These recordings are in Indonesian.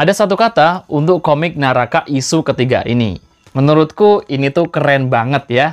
Ada satu kata untuk komik Naraka isu ketiga ini. Menurutku ini tuh keren banget ya.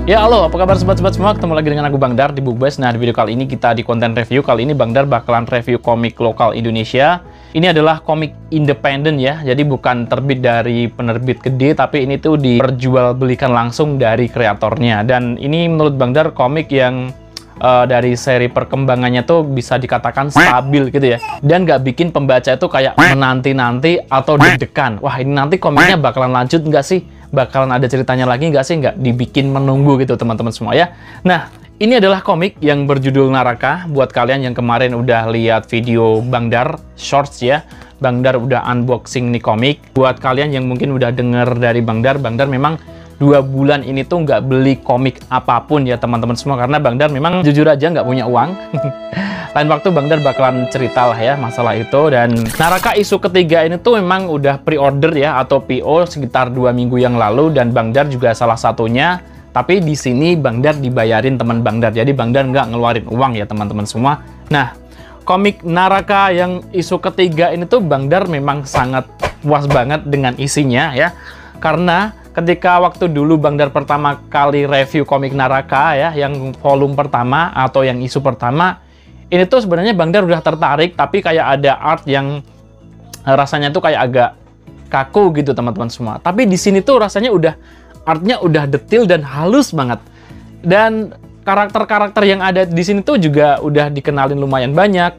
Ya halo, apa kabar sobat-sobat semua? Ketemu lagi dengan aku Bang Dar di Bukbes. Nah, di video kali ini kita di konten review. Kali ini Bang Dar bakalan review komik lokal Indonesia. Ini adalah komik independen ya, jadi bukan terbit dari penerbit gede, tapi ini tuh diperjualbelikan langsung dari kreatornya. Dan ini menurut Bang Dar komik yang dari seri perkembangannya tuh bisa dikatakan stabil gitu ya. Dan nggak bikin pembaca itu kayak menanti-nanti atau deg-degan. Wah, ini nanti komiknya bakalan lanjut nggak sih? Bakalan ada ceritanya lagi nggak sih? Nggak dibikin menunggu gitu teman-teman semua ya. Nah, ini adalah komik yang berjudul Naraka. Buat kalian yang kemarin udah lihat video Bang Dar Shorts ya, Bang Dar udah unboxing nih komik. Buat kalian yang mungkin udah denger dari Bang Dar memang 2 bulan ini tuh nggak beli komik apapun ya teman-teman semua, karena Bang Dar memang jujur aja nggak punya uang. Lain waktu Bang Dar bakalan cerita lah ya masalah itu. Dan Naraka isu ketiga ini tuh memang udah pre-order ya atau PO sekitar 2 minggu yang lalu, dan Bang Dar juga salah satunya. Tapi di sini Bang Dar dibayarin teman Bang Dar, jadi Bang Dar nggak ngeluarin uang ya teman-teman semua. Nah, komik Naraka yang isu ketiga ini tuh Bang Dar memang sangat puas banget dengan isinya ya, karena ketika waktu dulu Bang Dar pertama kali review komik Naraka ya, yang volume pertama atau yang isu pertama, ini tuh sebenarnya Bang Dar udah tertarik, tapi kayak ada art yang rasanya tuh kayak agak kaku gitu teman-teman semua. Tapi di sini tuh rasanya artnya udah detail dan halus banget. Dan karakter-karakter yang ada di sini tuh juga udah dikenalin lumayan banyak.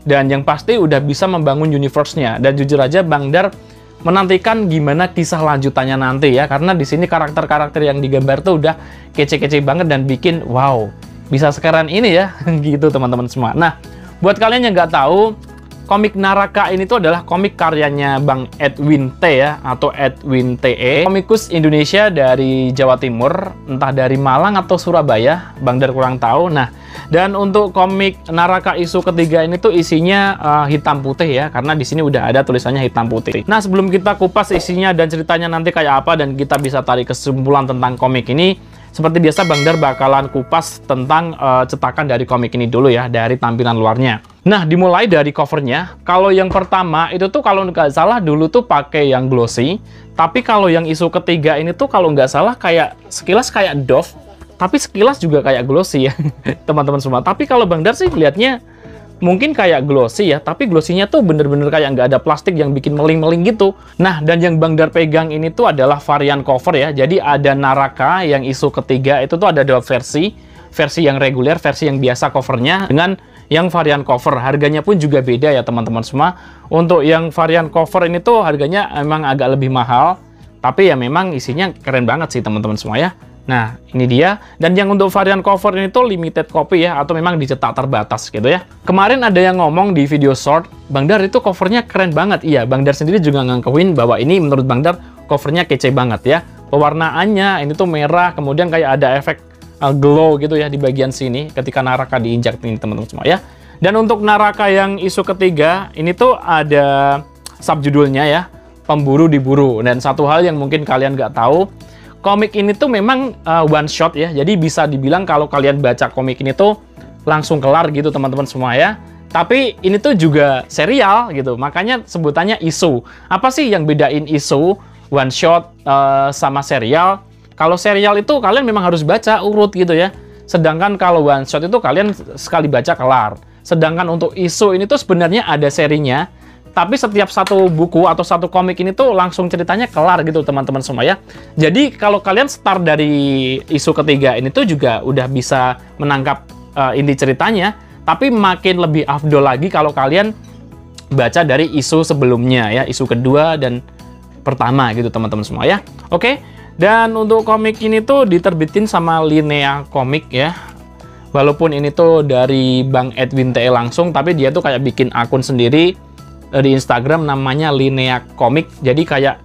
Dan yang pasti udah bisa membangun universe-nya. Dan jujur aja Bang Dar menantikan gimana kisah lanjutannya nanti ya, karena di sini karakter-karakter yang digambar tuh udah kece-kece banget dan bikin wow, bisa sekarang ini ya gitu teman-teman semua. Nah, buat kalian yang nggak tahu, komik Naraka ini tuh adalah komik karyanya Bang Edwin T ya, atau Edwin TE, komikus Indonesia dari Jawa Timur, entah dari Malang atau Surabaya, Bang Dar kurang tahu. Nah, dan untuk komik Naraka isu ketiga ini tuh isinya hitam putih ya, karena di sini udah ada tulisannya hitam putih. Nah, sebelum kita kupas isinya dan ceritanya nanti kayak apa dan kita bisa tarik kesimpulan tentang komik ini, seperti biasa Bang Dar bakalan kupas tentang cetakan dari komik ini dulu ya, dari tampilan luarnya. Nah, dimulai dari covernya. Kalau yang pertama itu tuh kalau nggak salah dulu tuh pakai yang glossy, tapi kalau yang isu ketiga ini tuh kalau nggak salah kayak sekilas kayak doff, tapi sekilas juga kayak glossy ya teman-teman semua. Tapi kalau Bang Dar sih lihatnya mungkin kayak glossy ya, tapi glossy-nya tuh bener-bener kayak nggak ada plastik yang bikin meling-meling gitu. Nah, dan yang Bang Dar pegang ini tuh adalah varian cover ya. Jadi ada Naraka yang isu ketiga itu tuh ada 2 versi. Versi yang reguler, versi yang biasa covernya, dengan yang varian cover. Harganya pun juga beda ya teman-teman semua. Untuk yang varian cover ini tuh harganya emang agak lebih mahal, tapi ya memang isinya keren banget sih teman-teman semua ya. Nah, ini dia. Dan yang untuk varian cover ini tuh limited copy ya, atau memang dicetak terbatas gitu ya. Kemarin ada yang ngomong di video short, Bang Dar itu covernya keren banget. Iya, Bang Dar sendiri juga ngangkepin bahwa ini menurut Bang Dar covernya kece banget ya. Pewarnaannya ini tuh merah, kemudian kayak ada efek glow gitu ya di bagian sini ketika Naraka diinjak ini teman-teman semua ya. Dan untuk Naraka yang isu ketiga, ini tuh ada subjudulnya ya, Pemburu Diburu. Dan satu hal yang mungkin kalian nggak tahu, komik ini tuh memang one shot ya, jadi bisa dibilang kalau kalian baca komik ini tuh langsung kelar gitu teman-teman semua ya. Tapi ini tuh juga serial gitu, makanya sebutannya isu. Apa sih yang bedain isu, one shot, sama serial? Kalau serial itu kalian memang harus baca urut gitu ya, sedangkan kalau one shot itu kalian sekali baca kelar. Sedangkan untuk isu ini tuh sebenarnya ada serinya, tapi setiap satu buku atau satu komik ini tuh langsung ceritanya kelar gitu teman-teman semua ya. Jadi kalau kalian start dari isu ketiga ini tuh juga udah bisa menangkap inti ceritanya, tapi makin lebih afdol lagi kalau kalian baca dari isu sebelumnya ya, isu kedua dan pertama gitu teman-teman semua ya. Oke, dan untuk komik ini tuh diterbitin sama Linea Komik ya. Walaupun ini tuh dari Bang Edwin TE langsung, tapi dia tuh kayak bikin akun sendiri di Instagram namanya Linea Komik. Jadi kayak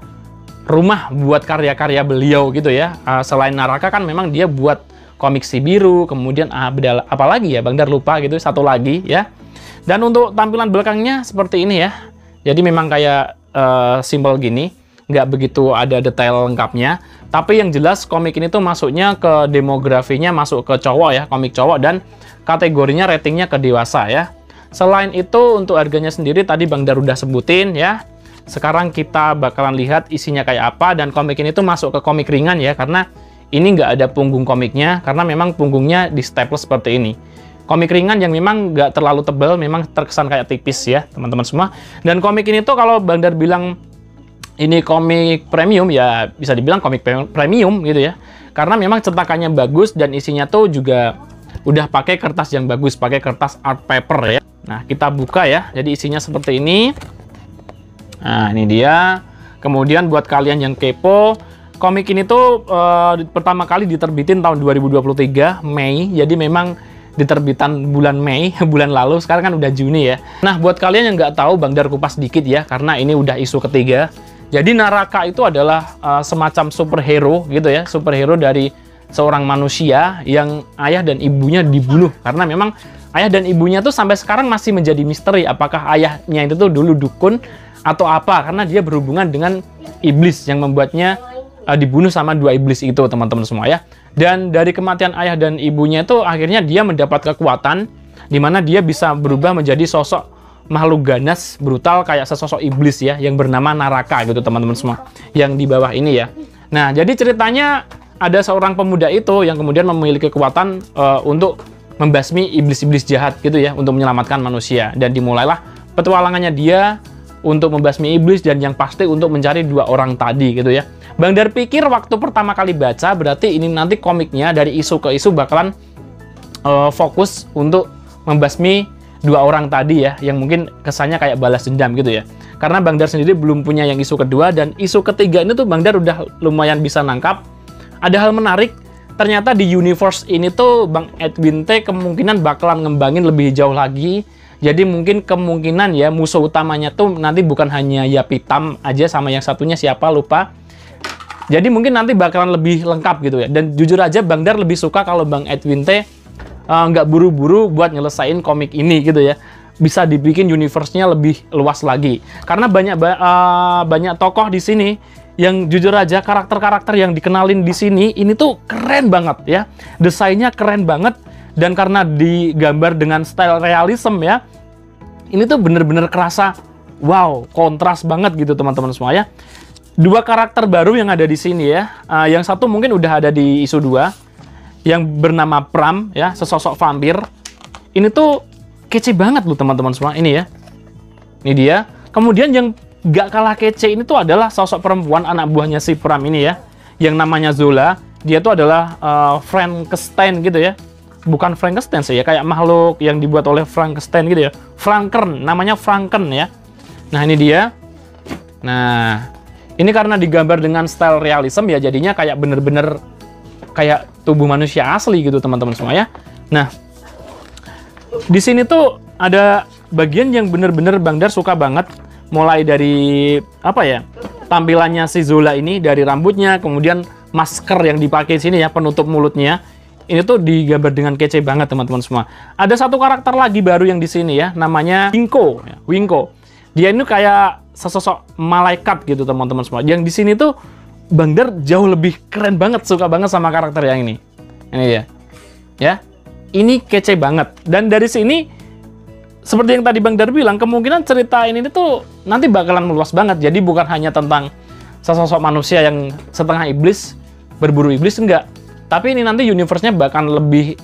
rumah buat karya-karya beliau gitu ya. Selain Naraka kan memang dia buat komik Si Biru, kemudian apalagi ya Bang Dar lupa gitu, satu lagi ya. Dan untuk tampilan belakangnya seperti ini ya. Jadi memang kayak simbol gini. nggak begitu ada detail lengkapnya. Tapi yang jelas komik ini tuh masuknya ke demografinya masuk ke cowok ya, komik cowok, dan kategorinya ratingnya ke dewasa ya. Selain itu untuk harganya sendiri tadi Bang Dar udah sebutin ya. Sekarang kita bakalan lihat isinya kayak apa, dan komik ini tuh masuk ke komik ringan ya, karena ini nggak ada punggung komiknya, karena memang punggungnya di staples seperti ini. Komik ringan yang memang nggak terlalu tebal, memang terkesan kayak tipis ya teman-teman semua. Dan komik ini tuh kalau Bang Dar bilang ini komik premium, ya bisa dibilang komik premium gitu ya. Karena memang cetakannya bagus dan isinya tuh juga udah pakai kertas yang bagus, pakai kertas art paper ya. Nah, kita buka ya. Jadi isinya seperti ini. Nah, ini dia. Kemudian buat kalian yang kepo, komik ini tuh pertama kali diterbitin tahun 2023 Mei. Jadi memang diterbitan bulan Mei, bulan lalu. Sekarang kan udah Juni ya. Nah, buat kalian yang nggak tahu, Bang Dar kupas dikit ya, karena ini udah isu ketiga. Jadi Naraka itu adalah semacam superhero gitu ya, superhero dari seorang manusia yang ayah dan ibunya dibunuh. Karena memang ayah dan ibunya tuh sampai sekarang masih menjadi misteri. Apakah ayahnya itu tuh dulu dukun atau apa? Karena dia berhubungan dengan iblis yang membuatnya dibunuh sama dua iblis itu, teman-teman semua ya. Dan dari kematian ayah dan ibunya itu akhirnya dia mendapat kekuatan di mana dia bisa berubah menjadi sosok makhluk ganas, brutal kayak sesosok iblis ya yang bernama Naraka gitu teman-teman semua yang di bawah ini ya. Nah, jadi ceritanya ada seorang pemuda itu yang kemudian memiliki kekuatan untuk membasmi iblis-iblis jahat gitu ya, untuk menyelamatkan manusia, dan dimulailah petualangannya dia untuk membasmi iblis dan yang pasti untuk mencari dua orang tadi gitu ya. Bang Dar pikir waktu pertama kali baca berarti ini nanti komiknya dari isu ke isu bakalan fokus untuk membasmi dua orang tadi ya, yang mungkin kesannya kayak balas dendam gitu ya. Karena Bang Dar sendiri belum punya yang isu kedua, dan isu ketiga ini tuh Bang Dar udah lumayan bisa nangkap. Ada hal menarik, ternyata di universe ini tuh Bang Edwin T kemungkinan bakalan ngembangin lebih jauh lagi. Jadi mungkin kemungkinan ya musuh utamanya tuh nanti bukan hanya Yapitam aja sama yang satunya siapa lupa. Jadi mungkin nanti bakalan lebih lengkap gitu ya. Dan jujur aja Bang Dar lebih suka kalau Bang Edwin T nggak buru-buru buat nyelesain komik ini gitu ya. Bisa dibikin universe-nya lebih luas lagi. Karena banyak tokoh di sini yang jujur aja karakter-karakter yang dikenalin di sini ini tuh keren banget ya. Desainnya keren banget, dan karena digambar dengan style realism ya. Ini tuh bener-bener kerasa wow, kontras banget gitu teman-teman semua ya. Dua karakter baru yang ada di sini ya. Yang satu mungkin udah ada di isu 2 yang bernama Pram ya, sesosok vampir. Ini tuh kece banget loh teman-teman semua ini ya. Ini dia. Kemudian yang gak kalah kece ini tuh adalah sosok perempuan anak buahnya si Pram ini ya, yang namanya Zola. Dia tuh adalah Frankenstein gitu ya. Bukan Frankenstein sih ya, kayak makhluk yang dibuat oleh Frankenstein gitu ya. Franken, namanya Franken ya. Nah, ini dia. Nah, ini karena digambar dengan style realism ya, jadinya kayak bener-bener kayak tubuh manusia asli gitu teman-teman semua ya. Nah, di sini tuh ada bagian yang bener-bener Bang Dar suka banget. Mulai dari apa ya, tampilannya si Zola ini, dari rambutnya, kemudian masker yang dipakai sini ya, penutup mulutnya. Ini tuh digambar dengan kece banget teman-teman semua. Ada satu karakter lagi baru yang di sini ya, namanya Winko. Ya, Winko. Dia ini kayak sesosok malaikat gitu teman-teman semua. Yang di sini tuh Bang Dar jauh lebih keren banget, suka banget sama karakter yang ini. Ini dia. Ya. Ini kece banget. Dan dari sini seperti yang tadi Bang Dar bilang, kemungkinan cerita ini tuh nanti bakalan meluas banget. Jadi bukan hanya tentang sesosok manusia yang setengah iblis, berburu iblis, enggak. Tapi ini nanti universe-nya bakal lebih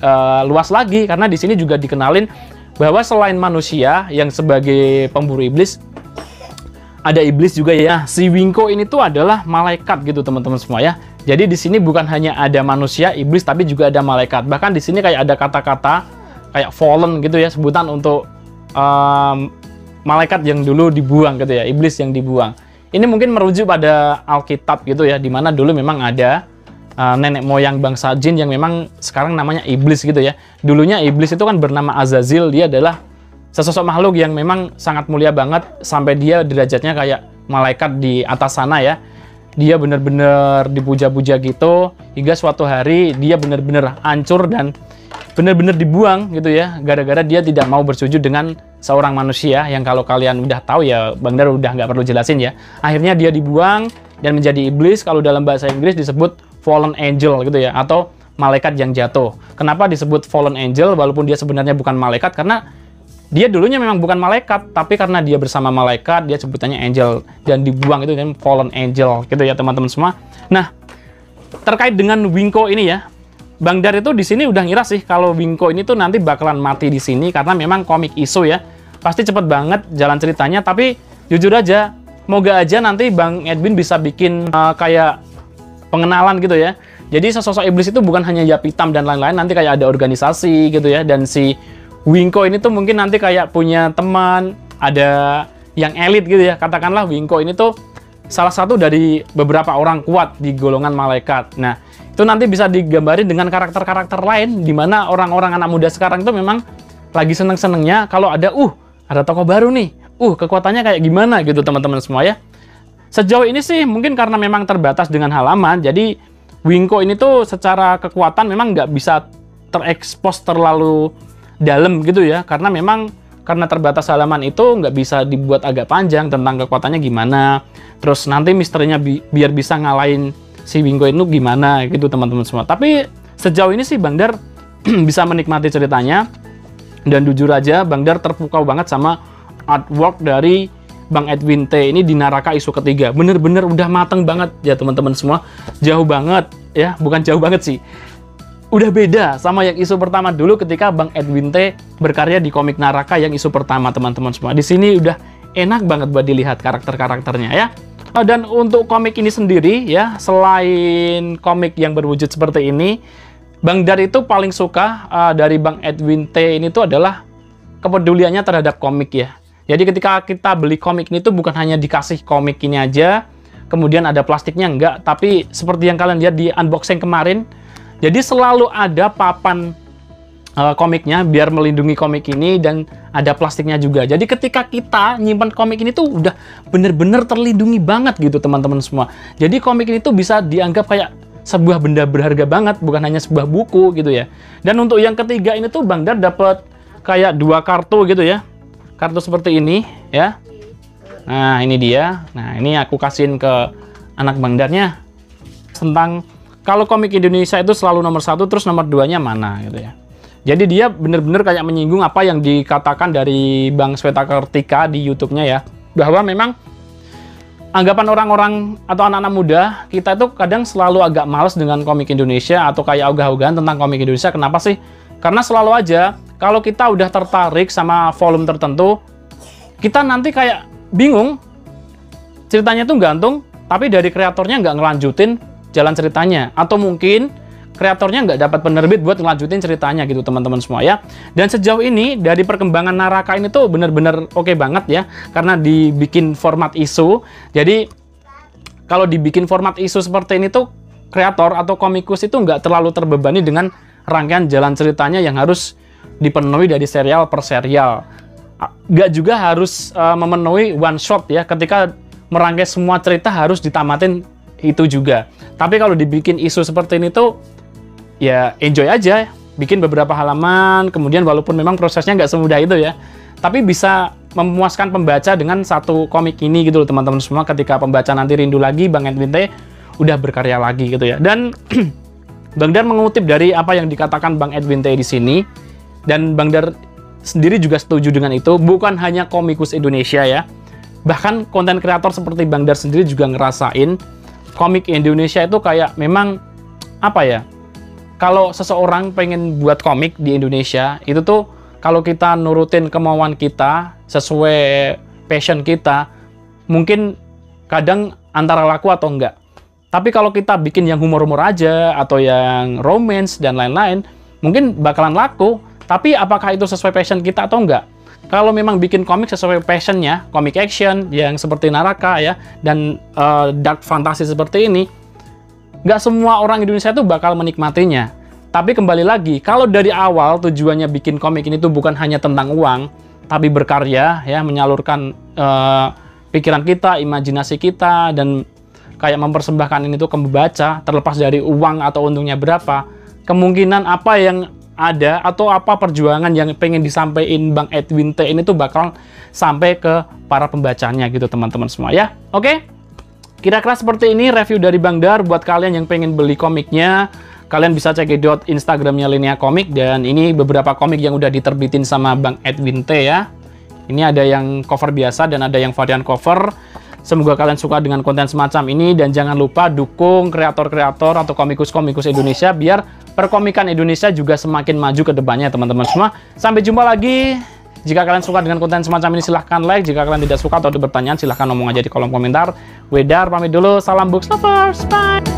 luas lagi, karena di sini juga dikenalin bahwa selain manusia yang sebagai pemburu iblis, ada iblis juga ya. Si Winko ini tuh adalah malaikat gitu teman-teman semua ya. Jadi di sini bukan hanya ada manusia, iblis, tapi juga ada malaikat. Bahkan di sini kayak ada kata-kata kayak fallen gitu ya, sebutan untuk malaikat yang dulu dibuang gitu ya, iblis yang dibuang. Ini mungkin merujuk pada Alkitab gitu ya, dimana dulu memang ada nenek moyang bangsa jin yang memang sekarang namanya iblis gitu ya. Dulunya iblis itu kan bernama Azazil, dia adalah sesosok makhluk yang memang sangat mulia banget, sampai dia derajatnya kayak malaikat di atas sana ya. Dia benar-benar dipuja-puja gitu, hingga suatu hari dia benar-benar hancur dan benar-benar dibuang gitu ya, gara-gara dia tidak mau bersujud dengan seorang manusia yang kalau kalian udah tahu ya, Bang Dar udah nggak perlu jelasin ya. Akhirnya dia dibuang dan menjadi iblis. Kalau dalam bahasa Inggris disebut fallen angel gitu ya, atau malaikat yang jatuh. Kenapa disebut fallen angel walaupun dia sebenarnya bukan malaikat? Karena dia dulunya memang bukan malaikat, tapi karena dia bersama malaikat, dia sebutannya angel, dan dibuang itu kan fallen angel gitu ya teman-teman semua. Nah, terkait dengan Winko ini ya, Bang Dar itu di sini udah ngira sih kalau Winko ini tuh nanti bakalan mati di sini karena memang komik isu ya. Pasti cepet banget jalan ceritanya, tapi jujur aja, moga aja nanti Bang Edwin bisa bikin kayak pengenalan gitu ya. Jadi sosok iblis itu bukan hanya Yap Hitam dan lain-lain, nanti kayak ada organisasi gitu ya, dan si Winko ini tuh mungkin nanti kayak punya teman, ada yang elit gitu ya. Katakanlah Winko ini tuh salah satu dari beberapa orang kuat di golongan malaikat. Nah, itu nanti bisa digambarin dengan karakter-karakter lain, di mana orang-orang anak muda sekarang itu memang lagi seneng-senengnya kalau ada tokoh baru nih, kekuatannya kayak gimana gitu teman-teman semua ya. Sejauh ini sih mungkin karena memang terbatas dengan halaman, jadi Winko ini tuh secara kekuatan memang nggak bisa terekspos terlalu dalam gitu ya, karena memang karena terbatas halaman itu nggak bisa dibuat agak panjang tentang kekuatannya gimana, terus nanti misterinya biar bisa ngalahin si Winko itu gimana gitu teman-teman semua. Tapi sejauh ini sih Bang Dar bisa menikmati ceritanya, dan jujur aja Bang Dar terpukau banget sama artwork dari Bang Edwin T ini di Naraka isu ketiga. Bener-bener udah mateng banget ya teman-teman semua, jauh banget ya, bukan jauh banget sih, udah beda sama yang isu pertama dulu ketika Bang Edwin T berkarya di komik Naraka yang isu pertama teman-teman semua. Di sini udah enak banget buat dilihat karakter-karakternya ya. Dan untuk komik ini sendiri ya, selain komik yang berwujud seperti ini, Bang Dar itu paling suka dari Bang Edwin T ini tuh adalah kepeduliannya terhadap komik ya. Jadi ketika kita beli komik ini tuh bukan hanya dikasih komik ini aja, kemudian ada plastiknya, enggak, tapi seperti yang kalian lihat di unboxing kemarin, jadi selalu ada papan komiknya biar melindungi komik ini, dan ada plastiknya juga. Jadi ketika kita nyimpan komik ini tuh udah bener-bener terlindungi banget gitu teman-teman semua. Jadi komik ini tuh bisa dianggap kayak sebuah benda berharga banget, bukan hanya sebuah buku gitu ya. Dan untuk yang ketiga ini tuh Bang Dar dapat kayak 2 kartu gitu ya. Kartu seperti ini ya. Nah, ini dia. Nah, ini aku kasihin ke anak Bang Darnya tentang kalau komik Indonesia itu selalu nomor 1, terus nomor 2-nya mana gitu ya. Jadi dia bener-bener kayak menyinggung apa yang dikatakan dari Bang Sweta Kartika di YouTube-nya ya, bahwa memang anggapan orang-orang atau anak-anak muda kita itu kadang selalu agak males dengan komik Indonesia atau kayak ogah-ogahan tentang komik Indonesia. Kenapa sih? Karena selalu aja kalau kita udah tertarik sama volume tertentu, kita nanti kayak bingung, ceritanya tuh gantung, tapi dari kreatornya nggak ngelanjutin jalan ceritanya, atau mungkin kreatornya nggak dapat penerbit buat ngelanjutin ceritanya gitu teman-teman semua ya. Dan sejauh ini dari perkembangan Naraka ini tuh bener-bener oke banget ya, karena dibikin format isu. Jadi kalau dibikin format isu seperti ini tuh kreator atau komikus itu nggak terlalu terbebani dengan rangkaian jalan ceritanya yang harus dipenuhi dari serial per serial. Nggak juga harus memenuhi one shot ya, ketika merangkai semua cerita harus ditamatin itu juga. Tapi kalau dibikin isu seperti ini tuh ya enjoy aja, bikin beberapa halaman, kemudian walaupun memang prosesnya nggak semudah itu ya, tapi bisa memuaskan pembaca dengan satu komik ini gitu loh teman-teman semua. Ketika pembaca nanti rindu lagi, Bang Edwin T udah berkarya lagi gitu ya. Dan Bang Dar mengutip dari apa yang dikatakan Bang Edwin T di sini, dan Bang Dar sendiri juga setuju dengan itu. Bukan hanya komikus Indonesia ya, bahkan konten kreator seperti Bang Dar sendiri juga ngerasain komik Indonesia itu kayak memang apa ya, kalau seseorang pengen buat komik di Indonesia itu tuh kalau kita nurutin kemauan kita sesuai passion kita, mungkin kadang antara laku atau enggak. Tapi kalau kita bikin yang humor-humor aja atau yang romance dan lain-lain, mungkin bakalan laku. Tapi apakah itu sesuai passion kita atau enggak? Kalau memang bikin komik sesuai passionnya, komik action yang seperti Naraka ya, dan dark fantasy seperti ini, nggak semua orang Indonesia itu bakal menikmatinya. Tapi kembali lagi, kalau dari awal tujuannya bikin komik ini tuh bukan hanya tentang uang, tapi berkarya ya, menyalurkan pikiran kita, imajinasi kita, dan kayak mempersembahkan ini tuh ke pembaca, terlepas dari uang atau untungnya berapa, kemungkinan apa yang ada atau apa perjuangan yang pengen disampaikan Bang Edwin T ini tuh bakal sampai ke para pembacanya gitu teman-teman semua ya. Oke? Kira-kira seperti ini review dari Bang Dar. Buat kalian yang pengen beli komiknya, kalian bisa cekidot Instagramnya Linea Komik. Dan ini beberapa komik yang udah diterbitin sama Bang Edwin T ya. Ini ada yang cover biasa dan ada yang varian cover. Semoga kalian suka dengan konten semacam ini. Dan jangan lupa dukung kreator-kreator atau komikus-komikus Indonesia, biar perkomikan Indonesia juga semakin maju ke depannya teman-teman semua. Sampai jumpa lagi. Jika kalian suka dengan konten semacam ini, silahkan like. Jika kalian tidak suka atau ada pertanyaan, silahkan ngomong aja di kolom komentar. Wedar, pamit dulu. Salam books lovers. Bye!